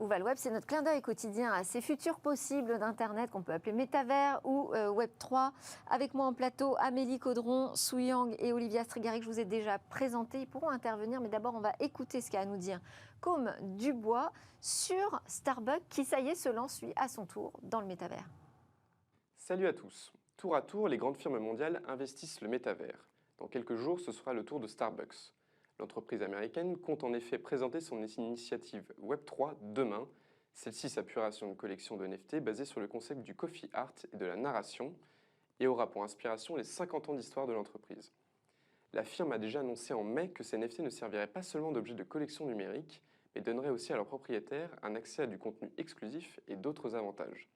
Web, c'est notre clin d'œil quotidien à ces futurs possibles d'Internet qu'on peut appeler métavers ou Web3. Avec moi en plateau, Amélie Caudron, Su Yang et Olivia Strigari, que je vous ai déjà présentés. Ils pourront intervenir, mais d'abord, on va écouter ce qu'a à nous dire Côme Dubois sur Starbucks, qui, ça y est, se lance, lui, à son tour, dans le métavers. Salut à tous. Tour à tour, les grandes firmes mondiales investissent le métavers. Dans quelques jours, ce sera le tour de Starbucks. L'entreprise américaine compte en effet présenter son initiative Web3 demain. Celle-ci s'appuiera sur une collection de NFT basée sur le concept du coffee art et de la narration et aura pour inspiration les 50 ans d'histoire de l'entreprise. La firme a déjà annoncé en mai que ces NFT ne serviraient pas seulement d'objets de collection numérique, mais donneraient aussi à leurs propriétaires un accès à du contenu exclusif et d'autres avantages.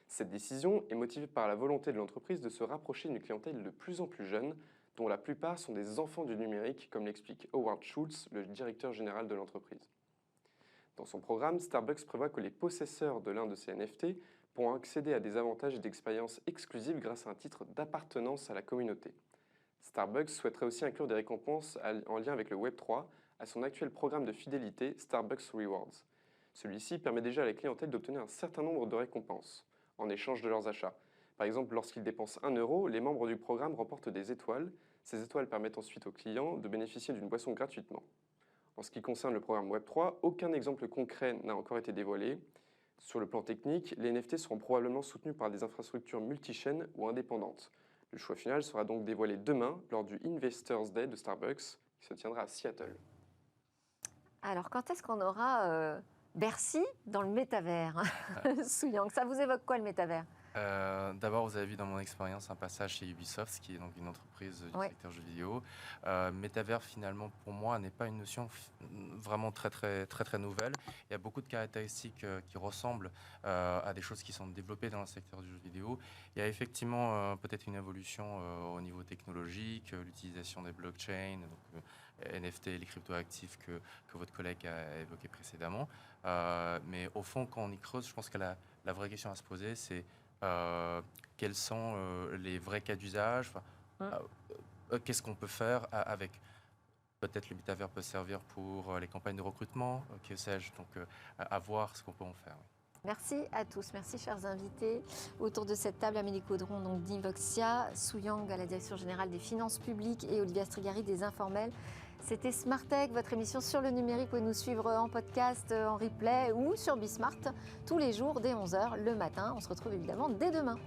Cette décision est motivée par la volonté de l'entreprise de se rapprocher d'une clientèle de plus en plus jeune, dont la plupart sont des enfants du numérique, comme l'explique Howard Schultz, le directeur général de l'entreprise. Dans son programme, Starbucks prévoit que les possesseurs de l'un de ces NFT pourront accéder à des avantages et d'expériences exclusives grâce à un titre d'appartenance à la communauté. Starbucks souhaiterait aussi inclure des récompenses en lien avec le Web3 à son actuel programme de fidélité Starbucks Rewards. Celui-ci permet déjà à la clientèle d'obtenir un certain nombre de récompenses en échange de leurs achats. Par exemple, lorsqu'ils dépensent 1 euro, les membres du programme remportent des étoiles. Ces étoiles permettent ensuite aux clients de bénéficier d'une boisson gratuitement. En ce qui concerne le programme Web3, aucun exemple concret n'a encore été dévoilé. Sur le plan technique, les NFT seront probablement soutenus par des infrastructures multi-chaînes ou indépendantes. Le choix final sera donc dévoilé demain lors du Investors Day de Starbucks, qui se tiendra à Seattle. Alors, quand est-ce qu'on aura Bercy dans le métavers Su Yang, ça vous évoque quoi le métavers? D'abord, vous avez vu dans mon expérience un passage chez Ubisoft, qui est donc une entreprise du secteur jeux vidéo. Métavers, finalement, pour moi, n'est pas une notion vraiment très nouvelle. Il y a beaucoup de caractéristiques qui ressemblent à des choses qui sont développées dans le secteur du jeu vidéo. Il y a effectivement peut-être une évolution au niveau technologique, l'utilisation des blockchains, donc, NFT, les cryptoactifs que votre collègue a évoqué précédemment. Mais au fond, quand on y creuse, je pense que la vraie question à se poser, c'est quels sont les vrais cas d'usage, qu'est-ce qu'on peut faire avec. Peut-être le métavers peut servir pour les campagnes de recrutement, que sais-je, donc à voir ce qu'on peut en faire. Oui. Merci à tous, merci chers invités. Autour de cette table, Amélie Caudron donc d'Invoxia, Su Yang à la direction générale des finances publiques et Olivia Strigari des informels. C'était Smart Tech, votre émission sur le numérique. Vous pouvez nous suivre en podcast, en replay ou sur Bismart tous les jours dès 11h le matin. On se retrouve évidemment dès demain.